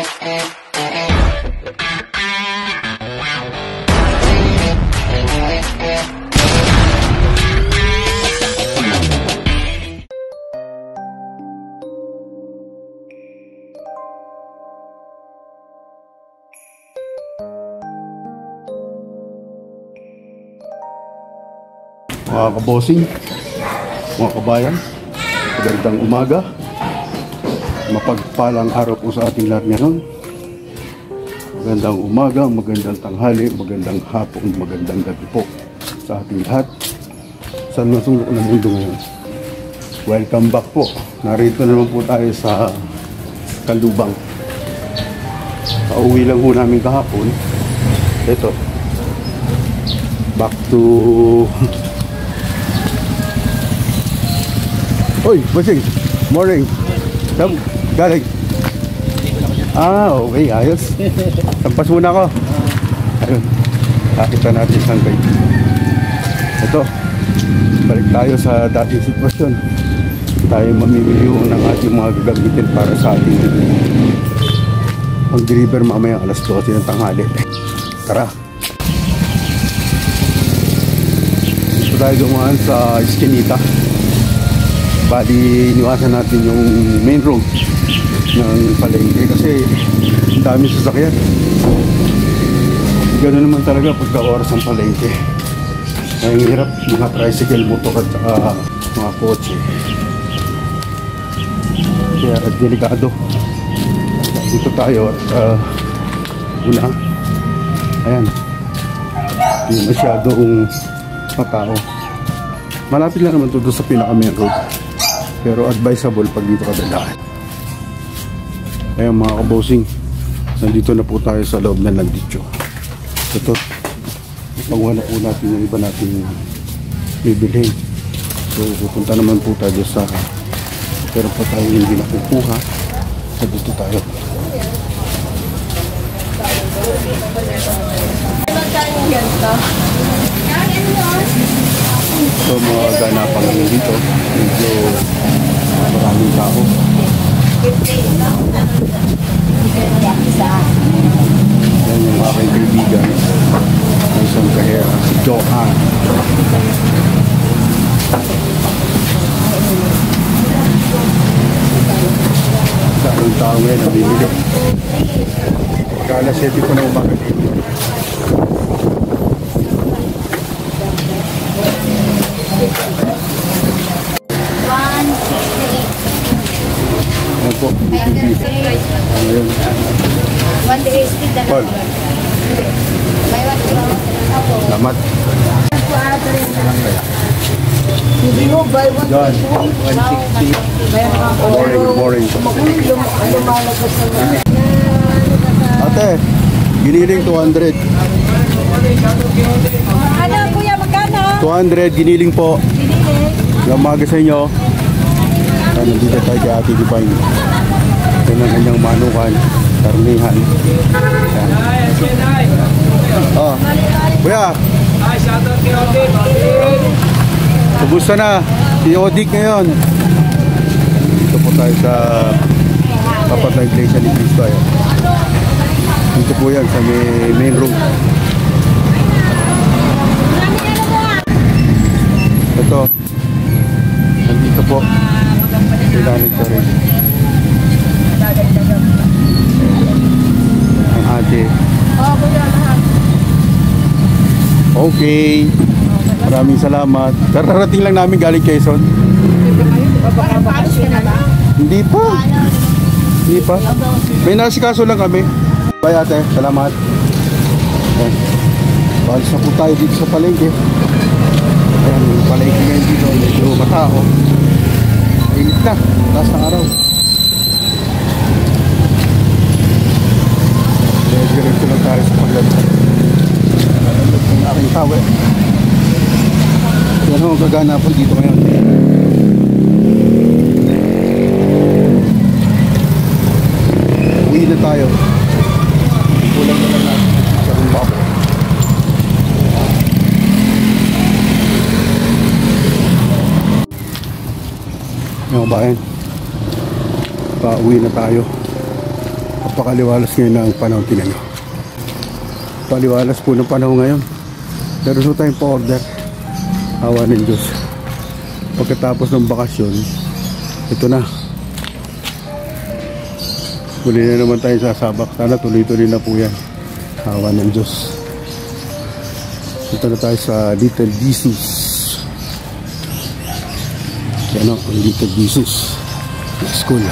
Mga kabosing, mga kabayan, magandang umaga, mapagpalang araw po sa ating lahat ngayon. Magandang umaga, magandang tanghali, magandang hapon, magandang gabi po sa ating lahat sa sulok ng mundo ngayon. Welcome back po. Narito naman po tayo sa Kalubang. Pauwi lang po namin kahapon. Ito, back to Hoy, bossing. Morning. Saan galing? Okay, ayos. Sampas muna ako. Ayun. Nakita natin saan kayo. Ito. Balik tayo sa dating sitwasyon. Tayo mamimili ng ating mga gagamitin para sa ating pag-deliver mamaya alas 12 ng tanghali. Tara. Dito tayo dumaan sa Eskinita. Bali, iniwasan natin yung main road ng palengke kasi ang dami sasakyan. Ganoon naman talaga pagka oras ng palengke. Ang hirap mga tricycle, motor at saka mga kotse. Kaya delikado. Dito tayo at una. Ayan. Hindi masyadong matao. Malapit lang naman ito sa pinaka main road. Pero advisable pag dito ka dadaan. Ayan mga kabosing, nandito na po tayo sa loob ng Landitio. Ito, ipagawa na po natin yung iba natin bibilhin. So pupunta naman po tayo sa pero pa tayo hindi nakukuha. So dito tayo. So mga ganapang ngayon dito, medyo maraming tao. Yan yung aking kaibigan ng isang kahera, si Johan. Saan tao ngayon na bibili. Kala 7 ko na umaga dito. Ano po? Ngayon. 160 Paul. Salamat. John, 160. Boring. Ate, giniling 200. Ano kuya, magkano? 200, giniling po. Yung umaga sa inyo. Nandito tayo kay Ate Divine. Ito na kanyang manukan, karnihan. Oh, kuya. Kumusta na? Si Odik ngayon. Dito po tayo sa tapat na iglesia ni Cristo. Dito po yan sa main road. Ito. Nandito po. Kailangan ko rin. Ang ate. Okay. Maraming salamat. Kararating lang namin galing Quezon. Hindi pa. Hindi pa. May nasikaso lang kami. Bye ate. Salamat. Balis na po tayo dito sa palengke. Ayan, yung palengke ngayon dito. Medyo matao. Init na. Taas ng araw. Diretso lang tayo sa paglalakad. Ang aking tawe. Yan ang gaganapan dito ngayon. Uwi na tayo. Kulang na lang natin sa rumba ko. Yung bayan. Pauwi na tayo. Napakaliwalas ngayon ng panahon, tinan nyo. Paliwalas po ng panahon ngayon. Pero so tayong pa-order. Awa ng Diyos. Pagkatapos ng bakasyon, ito na. Muli na naman tayo sasabak. Sana tuloy-tuloy na po yan. Awa ng Diyos. Ito na tayo sa Little Jesus. Yan o, ang Little Jesus School.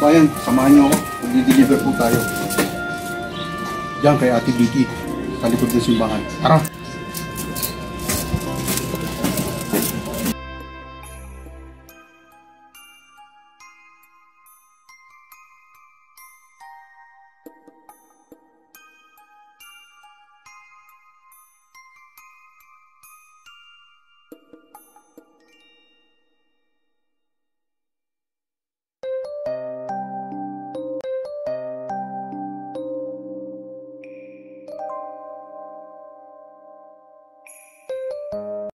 Kabayan, samahan nyo ako. Mag-deliver po tayo. Diyan kay Ate Vicky, sa likod ng simbahan. Tara!